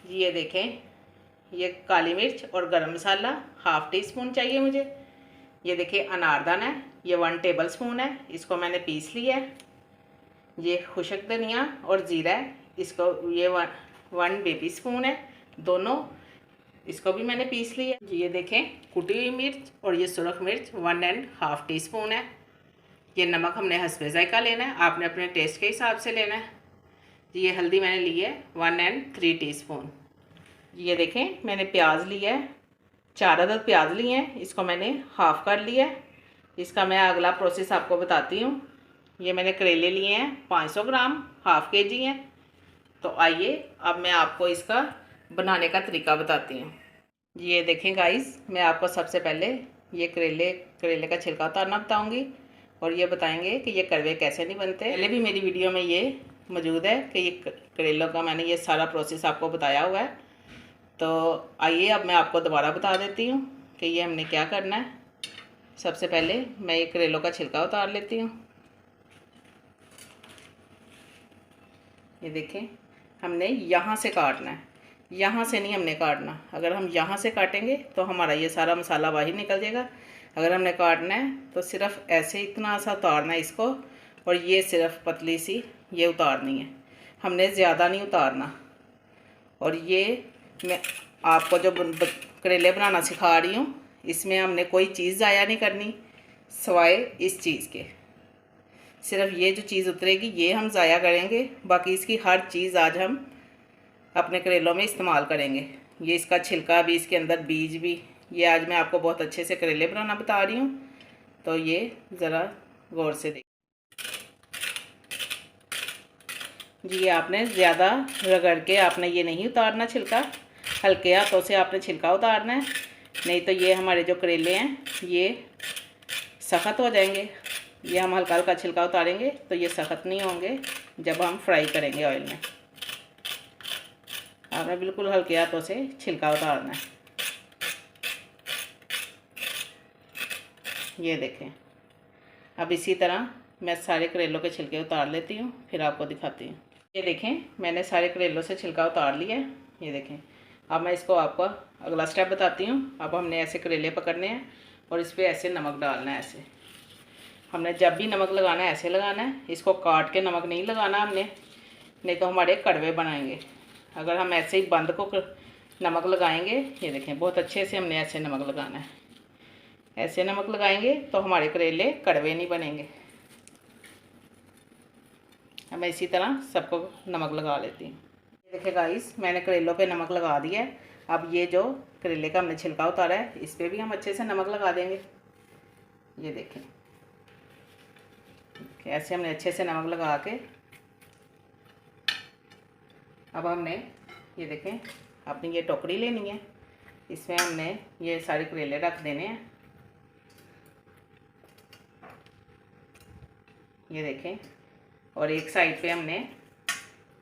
ये देखें, ये काली मिर्च और गरम मसाला हाफ़ टी स्पून चाहिए मुझे। ये देखिए अनारदाना है, ये 1 टेबल स्पून है, इसको मैंने पीस लिया है। ये खुशक धनिया और ज़ीरा है, इसको ये 1 बेबी स्पून है, दोनों इसको भी मैंने पीस लिया। ये देखें कुटी हुई मिर्च और ये सुरख मिर्च 1½ टी स्पून है। ये नमक हमने हस्बे ज़ायका लेना है, आपने अपने टेस्ट के हिसाब से लेना है। ये हल्दी मैंने ली है 1³ टीस्पून। ये देखें मैंने प्याज लिया है, 4 अदद प्याज लिए हैं, इसको मैंने हाफ़ कर लिया है। इसका मैं अगला प्रोसेस आपको बताती हूँ। ये मैंने करेले लिए हैं 500 ग्राम, हाफ़ केजी हैं। तो आइए अब मैं आपको इसका बनाने का तरीका बताती हूँ। ये देखें गाइस, मैं आपको सबसे पहले ये करेले का छिलका उतारना बताऊँगी और ये बताएंगे कि ये कड़वे कैसे नहीं बनते। पहले भी मेरी वीडियो में ये मौजूद है कि ये करेलों का मैंने ये सारा प्रोसेस आपको बताया हुआ है। तो आइए अब मैं आपको दोबारा बता देती हूँ कि ये हमने क्या करना है। सबसे पहले मैं ये करेलों का छिलका उतार लेती हूँ। ये देखें हमने यहाँ से काटना है, यहाँ से नहीं हमने काटना। अगर हम यहाँ से काटेंगे तो हमारा ये सारा मसाला बाहर निकल जाएगा। अगर हमने काटना है तो सिर्फ ऐसे इतना सा उतारना है इसको, और ये सिर्फ पतली सी ये उतारनी है, हमने ज़्यादा नहीं उतारना। और ये मैं आपको जो करेले बनाना सिखा रही हूँ, इसमें हमने कोई चीज़ ज़ाया नहीं करनी सिवाय इस चीज़ के। सिर्फ ये जो चीज़ उतरेगी ये हम ज़ाया करेंगे, बाकी इसकी हर चीज़ आज हम अपने करेलों में इस्तेमाल करेंगे। ये इसका छिलका भी, इसके अंदर बीज भी, ये आज मैं आपको बहुत अच्छे से करेले बनाना बता रही हूँ। तो ये ज़रा गौर से देखिए जी। ये आपने ज़्यादा रगड़ के आपने ये नहीं उतारना छिलका, हल्के हाथों से आपने छिलका उतारना है, नहीं तो ये हमारे जो करेले हैं ये सख्त हो जाएंगे। ये हम हल्का हल्का छिलका उतारेंगे तो ये सख्त नहीं होंगे जब हम फ्राई करेंगे ऑयल में। आपने बिल्कुल हल्के हाथों से छिलका उतारना है। ये देखें, अब इसी तरह मैं सारे करेलों के छिलके उतार लेती हूँ, फिर आपको दिखाती हूँ। ये देखें मैंने सारे करेलों से छिलका उतार लिया है। ये देखें, अब मैं इसको आपको अगला स्टेप बताती हूँ। अब हमने ऐसे करेले पकड़ने हैं और इस पर ऐसे नमक डालना है। ऐसे हमने जब भी नमक लगाना है ऐसे लगाना है, इसको काट के नमक नहीं लगाना हमने, नहीं तो हमारे कड़वे बनाएंगे। अगर हम ऐसे ही बंद को नमक लगाएंगे, ये देखें बहुत अच्छे से हमने ऐसे नमक लगाना है। ऐसे नमक लगाएंगे तो हमारे करेले कड़वे नहीं बनेंगे। अब मैं इसी तरह सबको नमक लगा लेती हूँ। देखिए गाइस, मैंने करेलों पे नमक लगा दिया है। अब ये जो करेले का हमने छिलका उतारा है इस पर भी हम अच्छे से नमक लगा देंगे। ये देखें ऐसे हमने अच्छे से नमक लगा के, अब हमने ये देखें अपनी ये टोकरी लेनी है, इसमें हमने ये सारे करेले रख देने हैं। ये देखें, और एक साइड पे हमने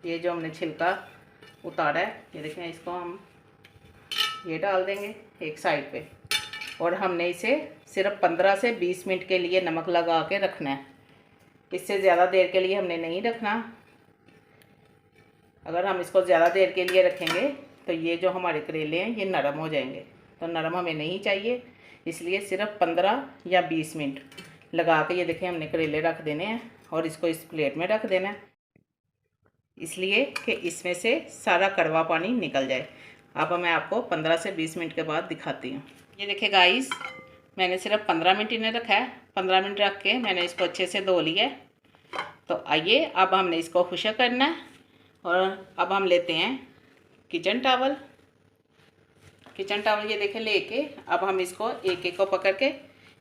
ये जो हमने छिलका उतारा है, ये देखें इसको हम ये डाल देंगे एक साइड पे, और हमने इसे सिर्फ 15 से 20 मिनट के लिए नमक लगा के रखना है। इससे ज़्यादा देर के लिए हमने नहीं रखना। अगर हम इसको ज़्यादा देर के लिए रखेंगे तो ये जो हमारे करेले हैं ये नरम हो जाएंगे, तो नरम हमें नहीं चाहिए। इसलिए सिर्फ 15 या 20 मिनट लगा के ये देखें हमने करेले रख देने हैं और इसको इस प्लेट में रख देना है, इसलिए कि इसमें से सारा कड़वा पानी निकल जाए। अब मैं आपको 15 से 20 मिनट के बाद दिखाती हूँ। ये देखिए गाइस, मैंने सिर्फ 15 मिनट इन्हें रखा है। 15 मिनट रख के मैंने इसको अच्छे से धो लिया है। तो आइए अब हमने इसको खुशक करना है, और अब हम लेते हैं किचन टावल। ये देखें लेके अब हम इसको एक एक को पकड़ के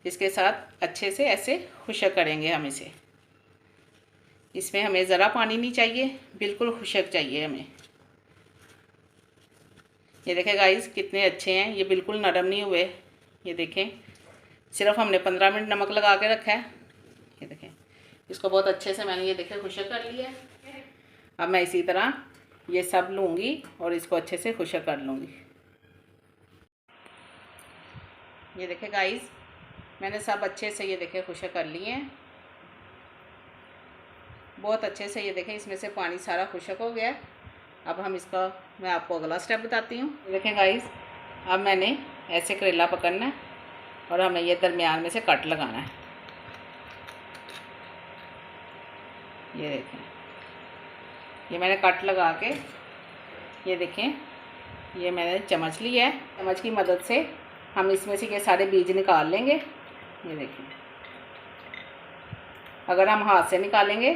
इसके साथ अच्छे से ऐसे खुशक करेंगे हम इसे। इसमें हमें ज़रा पानी नहीं चाहिए, बिल्कुल खुशक चाहिए हमें। ये देखें गाइस कितने अच्छे हैं, ये बिल्कुल नरम नहीं हुए। ये देखें सिर्फ हमने 15 मिनट नमक लगा के रखा है। ये देखें इसको बहुत अच्छे से मैंने ये देखें खुशक कर लिया है। अब मैं इसी तरह ये सब लूँगी और इसको अच्छे से खुशक कर लूँगी। ये देखें गाइस, मैंने सब अच्छे से ये देखें खुशक कर लिए हैं बहुत अच्छे से। ये देखें इसमें से पानी सारा खुशक हो गया है। अब हम इसका मैं आपको अगला स्टेप बताती हूँ। देखें गाइस, अब मैंने ऐसे करेला पकड़ना है और हमें ये दरमियान में से कट लगाना है। ये देखें, ये मैंने कट लगा के, ये देखें, ये मैंने चम्मच ली है। चम्मच की मदद से हम इसमें से ये सारे बीज निकाल लेंगे। ये देखें, अगर हम हाथ से निकालेंगे,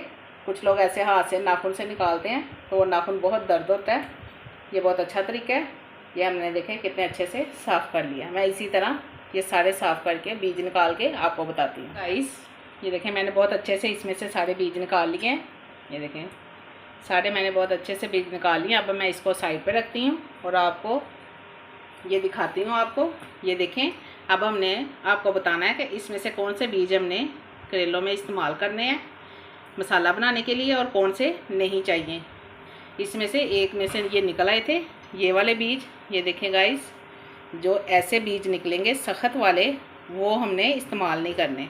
कुछ लोग ऐसे हाथ से नाखून से निकालते हैं तो वो नाखून बहुत दर्द होता है। ये बहुत अच्छा तरीका है। ये हमने देखें कितने अच्छे से साफ़ कर लिया। मैं इसी तरह ये सारे साफ़ करके बीज निकाल के आपको बताती हूँ। गाइस, ये देखें, मैंने बहुत अच्छे से इसमें से सारे बीज निकाल लिए हैं। ये देखें, सारे मैंने बहुत अच्छे से बीज निकाल लिए। अब मैं इसको साइड पे रखती हूँ और आपको ये दिखाती हूँ आपको। ये देखें, अब हमने आपको बताना है कि इसमें से कौन से बीज हमने करेलों में इस्तेमाल करने हैं मसाला बनाने के लिए और कौन से नहीं चाहिए। इसमें से एक में से ये निकल आए थे, ये वाले बीज। ये देखें गाइस, जो ऐसे बीज निकलेंगे सख्त वाले, वो हमने इस्तेमाल नहीं करने,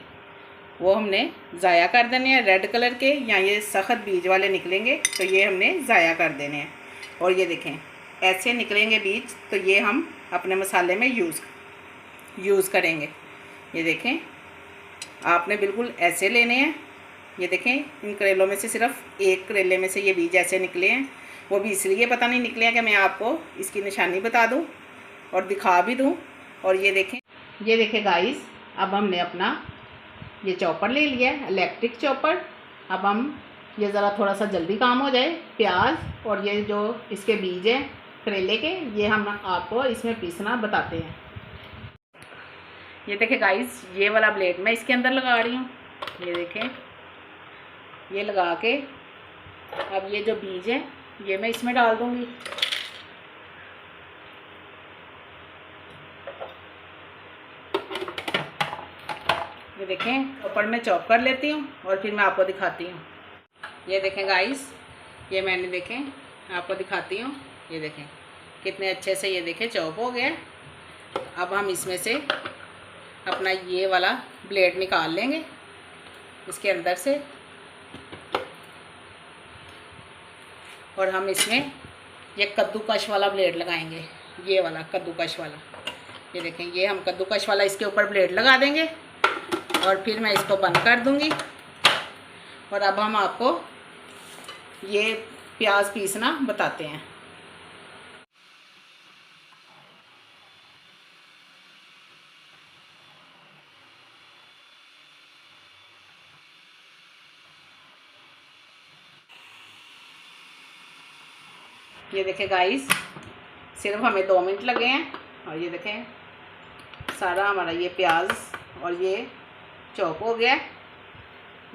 वो हमने ज़ाया कर देने हैं। रेड कलर के या ये सख्त बीज वाले निकलेंगे तो ये हमने ज़ाया कर देने हैं। और ये देखें, ऐसे निकलेंगे बीज तो ये हम अपने मसाले में यूज़ करेंगे। ये देखें, आपने बिल्कुल ऐसे लेने हैं। ये देखें, इन करेलों में से सिर्फ एक करेले में से ये बीज ऐसे निकले हैं। वो भी इसलिए पता नहीं निकले हैं कि मैं आपको इसकी निशानी बता दूं और दिखा भी दूं। और ये देखें गाइस, अब हमने अपना ये चॉपर ले लिया है, इलेक्ट्रिक चॉपर। अब हम ये ज़रा थोड़ा सा जल्दी काम हो जाए, प्याज और ये जो इसके बीज हैं करेले के, ये हम आपको इसमें पीसना बताते हैं। ये देखें गाइस, ये वाला ब्लेड मैं इसके अंदर लगा रही हूँ। ये देखें, ये लगा के अब ये जो बीज हैं ये मैं इसमें डाल दूँगी। ये देखें, ऊपर में चॉप कर लेती हूँ और फिर मैं आपको दिखाती हूँ। ये देखें गाइस, ये मैंने देखें आपको दिखाती हूँ। ये देखें कितने अच्छे से ये देखें चॉप हो गया। अब हम इसमें से अपना ये वाला ब्लेड निकाल लेंगे इसके अंदर से और हम इसमें ये कद्दूकश वाला ब्लेड लगाएंगे, ये वाला कद्दूकश वाला। ये देखें, ये हम कद्दूकश वाला इसके ऊपर ब्लेड लगा देंगे और फिर मैं इसको बंद कर दूंगी। और अब हम आपको ये प्याज पीसना बताते हैं। ये देखें गाइस, सिर्फ हमें 2 मिनट लगे हैं और ये देखें सारा हमारा ये प्याज और ये चॉप हो गया।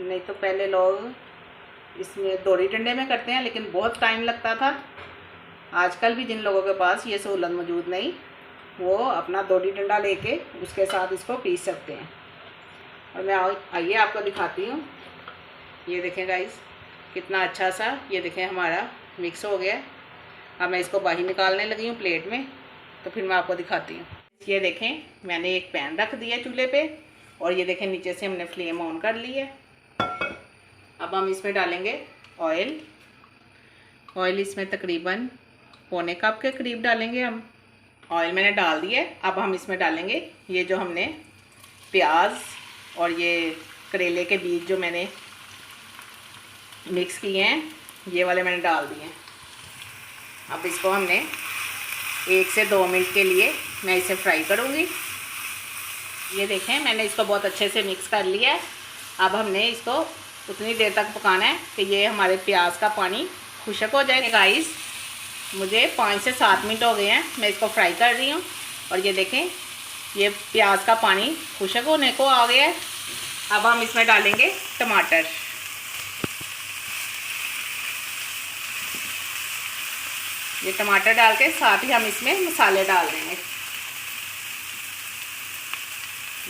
नहीं तो पहले लोग इसमें दोरी डंडे में करते हैं, लेकिन बहुत टाइम लगता था। आजकल भी जिन लोगों के पास ये सहूलत मौजूद नहीं, वो अपना दोरी डंडा लेके उसके साथ इसको पीस सकते हैं। और मैं आइए आपको दिखाती हूँ। ये देखें गाइस, कितना अच्छा सा ये देखें हमारा मिक्स हो गया। अब मैं इसको बाहर निकालने लगी हूँ प्लेट में, तो फिर मैं आपको दिखाती हूँ। ये देखें, मैंने एक पैन रख दिया चूल्हे पे और ये देखें नीचे से हमने फ्लेम ऑन कर ली है। अब हम इसमें डालेंगे ऑयल। ऑयल इसमें तकरीबन पौने कप के करीब डालेंगे हम। ऑयल मैंने डाल दिया है। अब हम इसमें डालेंगे ये जो हमने प्याज और ये करेले के बीज जो मैंने मिक्स किए हैं, ये वाले मैंने डाल दिए हैं। अब इसको हमने 1 से 2 मिनट के लिए मैं इसे फ्राई करूँगी। ये देखें, मैंने इसको बहुत अच्छे से मिक्स कर लिया है। अब हमने इसको उतनी देर तक पकाना है कि ये हमारे प्याज का पानी खुश्क हो जाए। गाइस, मुझे 5 से 7 मिनट हो गए हैं, मैं इसको फ्राई कर रही हूँ और ये देखें ये प्याज का पानी खुश्क होने को आ गया है। अब हम इसमें डालेंगे टमाटर। ये टमाटर डाल के साथ ही हम इसमें मसाले डाल देंगे।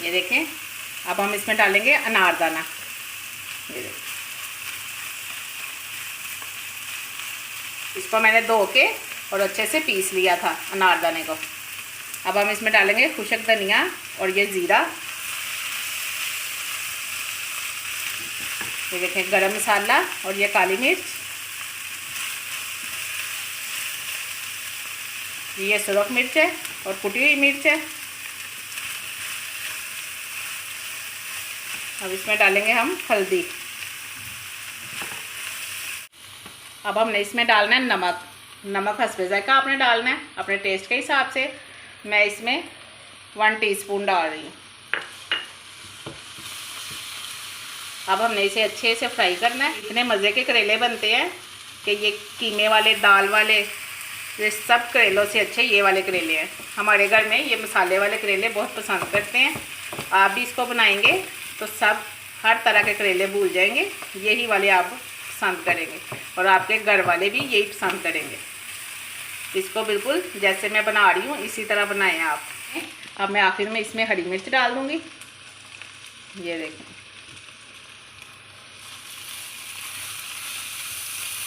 ये देखें, अब हम इसमें डालेंगे अनारदाना। ये देखें, इसको मैंने धो के और अच्छे से पीस लिया था अनारदाने को। अब हम इसमें डालेंगे खुश्क धनिया और ये ज़ीरा। ये देखें गरम मसाला और ये काली मिर्च। ये सुरख मिर्च है और कुटी हुई मिर्च है। अब इसमें डालेंगे हम हल्दी। अब हमने इसमें डालना है नमक। नमक हस्बे जायका आपने डालना है अपने टेस्ट के हिसाब से। मैं इसमें 1 टीस्पून डाल रही हूँ। अब हमने इसे अच्छे से फ्राई करना है। इतने मज़े के करेले बनते हैं कि ये कीमे वाले, दाल वाले, ये सब करेलों से अच्छे ये वाले करेले हैं। हमारे घर में ये मसाले वाले करेले बहुत पसंद करते हैं। आप भी इसको बनाएंगे तो सब हर तरह के करेले भूल जाएंगे, यही वाले आप पसंद करेंगे और आपके घर वाले भी यही पसंद करेंगे। इसको बिल्कुल जैसे मैं बना रही हूँ इसी तरह बनाएं आप। अब मैं आखिर में इसमें हरी मिर्च डाल दूँगी। ये देखें,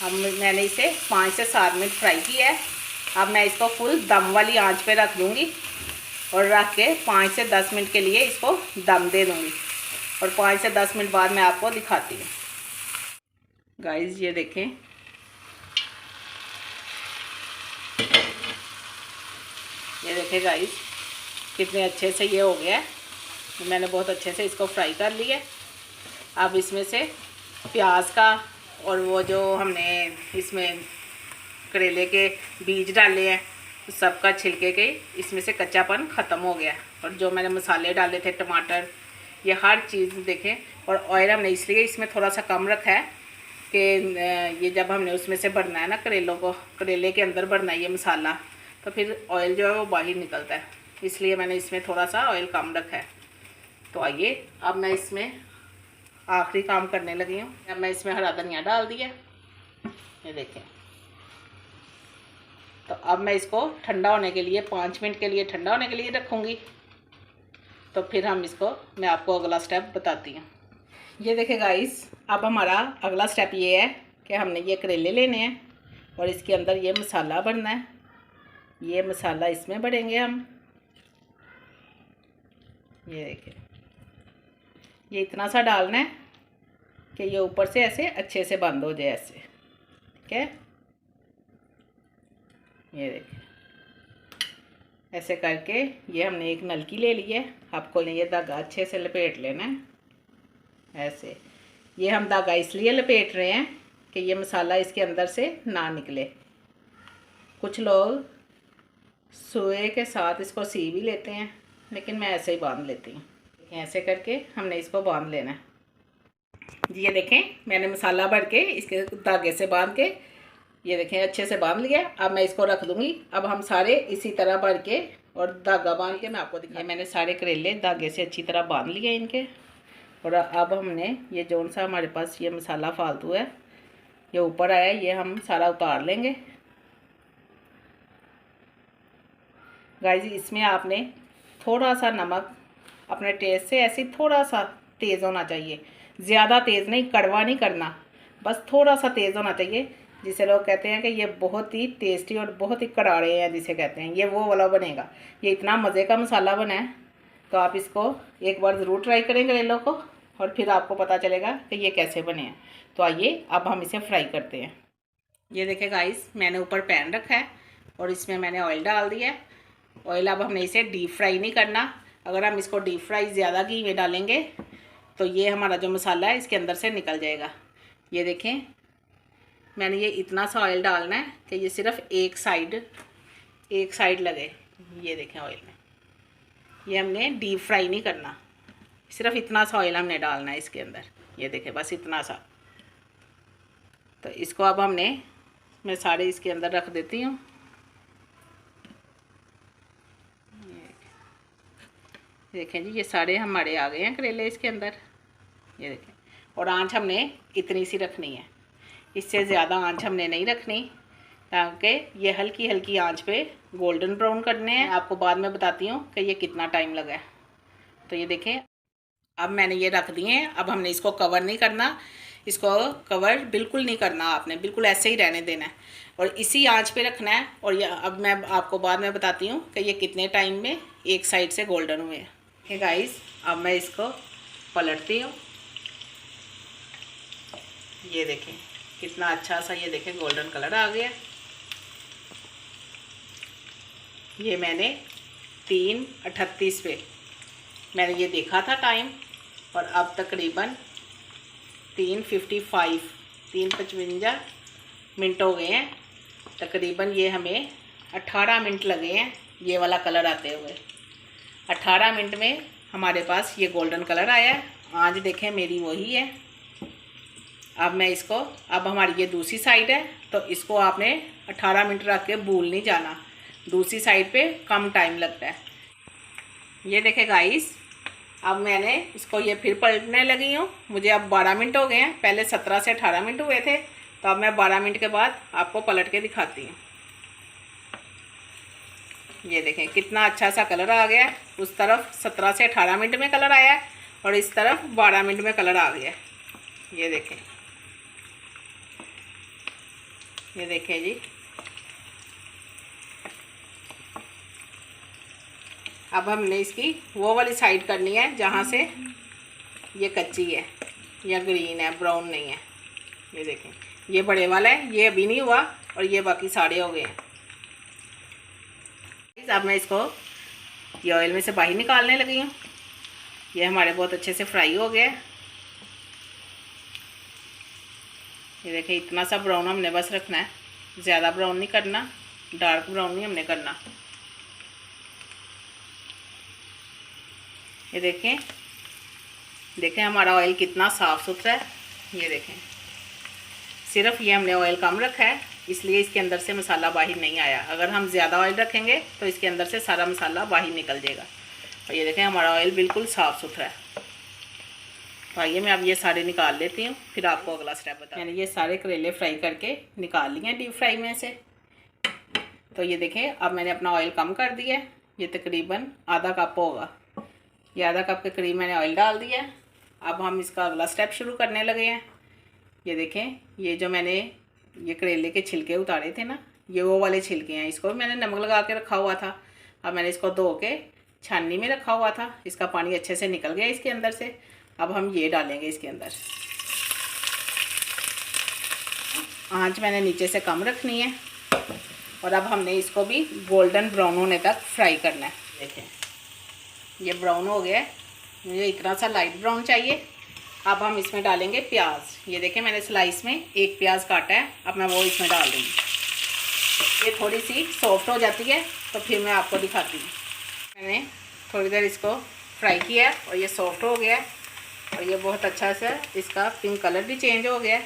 अब मैंने इसे 5 से 7 मिनट फ्राई किया है। अब मैं इसको फुल दम वाली आंच पे रख दूँगी और रख के 5 से 10 मिनट के लिए इसको दम दे दूँगी और 5 से 10 मिनट बाद मैं आपको दिखाती हूँ। गाइस ये देखें, ये देखें गाइस कितने अच्छे से ये हो गया है। मैंने बहुत अच्छे से इसको फ्राई कर लिया। अब इसमें से प्याज का और वो जो हमने इसमें करेले के बीज डाले हैं सबका छिलके के इसमें से कच्चापन ख़त्म हो गया। और जो मैंने मसाले डाले थे, टमाटर, ये हर चीज़ देखें। और ऑयल हमने इसलिए इसमें थोड़ा सा कम रखा है कि ये जब हमने उसमें से भरना है ना करेलों को, करेले के अंदर भरना है ये मसाला, तो फिर ऑयल जो है वो बाहर निकलता है, इसलिए मैंने इसमें थोड़ा सा ऑयल कम रखा है। तो आइए अब मैं इसमें आखिरी काम करने लगी हूँ। अब मैं इसमें हरा धनिया डाल दिया, ये देखें। तो अब मैं इसको ठंडा होने के लिए 5 मिनट के लिए ठंडा होने के लिए रखूँगी। तो फिर हम इसको, मैं आपको अगला स्टेप बताती हूँ। ये देखें गाइस, अब हमारा अगला स्टेप ये है कि हमने ये करेले लेने हैं और इसके अंदर ये मसाला भरना है। ये मसाला इसमें भरेंगे हम। ये देखें, ये इतना सा डालना है कि ये ऊपर से ऐसे अच्छे से बंद हो जाए ऐसे, ठीक है। ये देखें, ऐसे करके ये हमने एक नलकी ले ली है। आपको ये धागा अच्छे से लपेट लेना है ऐसे। ये हम धागा इसलिए लपेट रहे हैं कि ये मसाला इसके अंदर से ना निकले। कुछ लोग सुए के साथ इसको सी भी लेते हैं, लेकिन मैं ऐसे ही बांध लेती हूँ। ऐसे करके हमने इसको बांध लेना है जी। ये देखें, मैंने मसाला भर के इसके धागे से बांध के, ये देखें अच्छे से बांध लिया। अब मैं इसको रख दूँगी। अब हम सारे इसी तरह भर के और धागा बांध के मैं आपको दिखाई। मैंने सारे करेले धागे से अच्छी तरह बांध लिए इनके। और अब हमने ये जौन सा हमारे पास ये मसाला फालतू है, ये ऊपर आया, ये हम सारा उतार लेंगे। गाइस इसमें आपने थोड़ा सा नमक अपने टेस्ट से, ऐसे थोड़ा सा तेज़ होना चाहिए, ज़्यादा तेज़ नहीं, कड़वा नहीं करना, बस थोड़ा सा तेज़ होना चाहिए। जिसे लोग कहते हैं कि ये बहुत ही टेस्टी और बहुत ही करारे हैं, जिसे कहते हैं, ये वो वाला बनेगा। ये इतना मज़े का मसाला बना है, तो आप इसको एक बार ज़रूर ट्राई करें करेलों को और फिर आपको पता चलेगा कि ये कैसे बने हैं। तो आइए अब हम इसे फ्राई करते हैं। ये देखें गाइस, मैंने ऊपर पैन रखा है और इसमें मैंने ऑयल डाल दिया है। ऑयल, अब हमने इसे डीप फ्राई नहीं करना। अगर हम इसको डीप फ्राई ज़्यादा घी में डालेंगे तो ये हमारा जो मसाला है इसके अंदर से निकल जाएगा। ये देखें, मैंने ये इतना सा ऑयल डालना है कि ये सिर्फ एक साइड लगे। ये देखें ऑयल में, ये हमने डीप फ्राई नहीं करना, सिर्फ इतना सा ऑयल हमने डालना है इसके अंदर। ये देखें, बस इतना सा। तो इसको अब मैं सारे इसके अंदर रख देती हूँ। देखें जी, ये सारे हमारे आ गए हैं करेले इसके अंदर। ये देखें, और आंच हमने इतनी सी रखनी है, इससे ज़्यादा आंच हमने नहीं रखनी, ताकि ये हल्की हल्की आंच पे गोल्डन ब्राउन करने हैं। आपको बाद में बताती हूँ कि ये कितना टाइम लगा है। तो ये देखें, अब मैंने ये रख दिए हैं। अब हमने इसको कवर नहीं करना, इसको कवर बिल्कुल नहीं करना, आपने बिल्कुल ऐसे ही रहने देना है और इसी आंच पे रखना है। और ये अब मैं आपको बाद में बताती हूँ कि ये कितने टाइम में एक साइड से गोल्डन हुए हैं। ठीक गाइस, अब मैं इसको पलटती हूँ। ये देखें कितना अच्छा सा, ये देखें गोल्डन कलर आ गया। ये मैंने 3:38 पे मैंने ये देखा था टाइम, और अब तकरीबन 3:55 मिनट हो गए हैं। तकरीबन ये हमें 18 मिनट लगे हैं ये वाला कलर आते हुए। 18 मिनट में हमारे पास ये गोल्डन कलर आया है। आंच देखें मेरी वही है। अब मैं इसको, अब हमारी ये दूसरी साइड है, तो इसको आपने 18 मिनट रख के भूल नहीं जाना। दूसरी साइड पे कम टाइम लगता है। ये देखें गाइस, अब मैंने इसको ये फिर पलटने लगी हूँ। मुझे अब 12 मिनट हो गए हैं। पहले 17 से 18 मिनट हुए थे, तो अब मैं 12 मिनट के बाद आपको पलट के दिखाती हूँ। ये देखें कितना अच्छा सा कलर आ गया है। उस तरफ 17 से 18 मिनट में कलर आया है और इस तरफ 12 मिनट में कलर आ गया है। ये देखें, ये देखें जी। अब हमने इसकी वो वाली साइड करनी है जहाँ से ये कच्ची है या ग्रीन है, ब्राउन नहीं है। ये देखें, ये बड़े वाला है, ये अभी नहीं हुआ और ये बाकी सारे हो गए हैं। अब मैं इसको ये ऑयल में से बाहर निकालने लगी हूँ। ये हमारे बहुत अच्छे से फ्राई हो गया है। ये देखें, इतना सा ब्राउन हमने बस रखना है, ज़्यादा ब्राउन नहीं करना, डार्क ब्राउन नहीं हमने करना। ये देखें, देखें हमारा ऑयल कितना साफ़ सुथरा है। ये देखें, सिर्फ ये हमने ऑयल कम रखा है, इसलिए इसके अंदर से मसाला बाहर नहीं आया। अगर हम ज़्यादा ऑयल रखेंगे तो इसके अंदर से सारा मसाला बाहर निकल जाएगा। और ये देखें हमारा ऑयल बिल्कुल साफ़ सुथरा है। तो आइए मैं अब ये सारे निकाल लेती हूँ, फिर आपको अगला स्टेप बता। मैंने ये सारे करेले फ्राई करके निकाल लिए हैं डीप फ्राई में से। तो ये देखें, अब मैंने अपना ऑयल कम कर दिया है। ये तकरीबन आधा कप होगा। ये आधा कप के करीब मैंने ऑयल डाल दिया है। अब हम इसका अगला स्टेप शुरू करने लगे हैं। ये देखें, ये जो मैंने ये करेले के छिलके उतारे थे ना, ये वो वाले छिलके हैं। इसको भी मैंने नमक लगा के रखा हुआ था। अब मैंने इसको धो के छाननी में रखा हुआ था। इसका पानी अच्छे से निकल गया इसके अंदर से। अब हम ये डालेंगे इसके अंदर। आंच मैंने नीचे से कम रखनी है और अब हमने इसको भी गोल्डन ब्राउन होने तक फ्राई करना है। देखें, ये ब्राउन हो गया है, मुझे इतना सा लाइट ब्राउन चाहिए। अब हम इसमें डालेंगे प्याज। ये देखें, मैंने स्लाइस में एक प्याज काटा है, अब मैं वो इसमें डाल दूँगी। ये थोड़ी सी सॉफ्ट हो जाती है तो फिर मैं आपको दिखाती हूँ। मैंने थोड़ी देर इसको फ्राई किया और ये सॉफ्ट हो गया और ये बहुत अच्छा सा इसका पिंक कलर भी चेंज हो गया।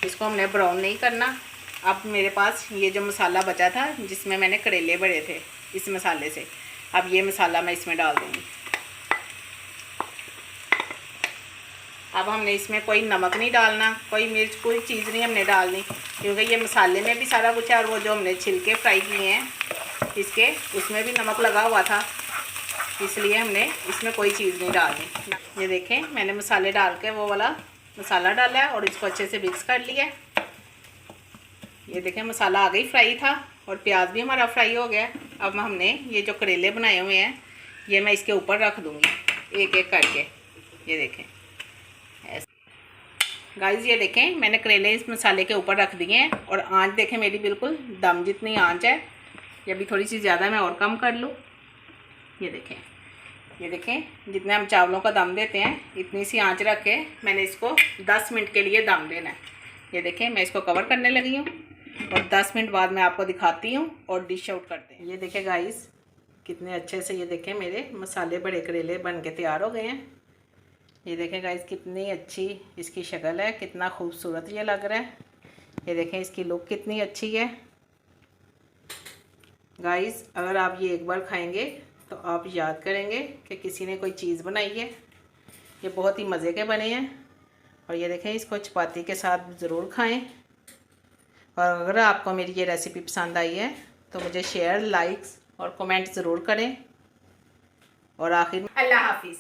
इसको हमने ब्राउन नहीं करना। अब मेरे पास ये जो मसाला बचा था जिसमें मैंने करेले भरे थे, इस मसाले से अब ये मसाला मैं इसमें डाल दूँगी। अब हमने इसमें कोई नमक नहीं डालना, कोई मिर्च, कोई चीज़ नहीं हमने डालनी, क्योंकि ये मसाले में भी सारा कुछ है और वो जो हमने छिलके फ्राई किए हैं इसके, उसमें भी नमक लगा हुआ था, इसलिए हमने इसमें कोई चीज़ नहीं डालनी। ये देखें, मैंने मसाले डाल के वो वाला मसाला डाला है और इसको अच्छे से मिक्स कर लिया। ये देखें, मसाला आगे ही फ्राई था और प्याज भी हमारा फ्राई हो गया। अब हमने ये जो करेले बनाए हुए हैं ये मैं इसके ऊपर रख दूँगी एक एक करके। ये देखें गाइस, ये देखें मैंने करेले इस मसाले के ऊपर रख दिए हैं और आंच देखें मेरी बिल्कुल दम जितनी आंच है। ये अभी थोड़ी सी ज़्यादा मैं और कम कर लूँ। ये देखें, ये देखें, जितने हम चावलों का दम देते हैं इतनी सी आंच रख के मैंने इसको 10 मिनट के लिए दम देना है। ये देखें, मैं इसको कवर करने लगी हूँ और 10 मिनट बाद मैं आपको दिखाती हूँ और डिश आउट करते हैं। ये देखें गाइस, कितने अच्छे से ये देखें मेरे मसाले बड़े करेले बन के तैयार हो गए हैं। ये देखें गाइस, कितनी अच्छी इसकी शक्ल है, कितना खूबसूरत ये लग रहा है। ये देखें इसकी लुक कितनी अच्छी है। गाइस, अगर आप ये एक बार खाएंगे तो आप याद करेंगे कि किसी ने कोई चीज़ बनाई है। ये बहुत ही मज़े के बने हैं और ये देखें, इसको चपाती के साथ ज़रूर खाएं। और अगर आपको मेरी ये रेसिपी पसंद आई है तो मुझे शेयर, लाइक्स और कमेंट ज़रूर करें। और आखिर में अल्लाह हाफिज़।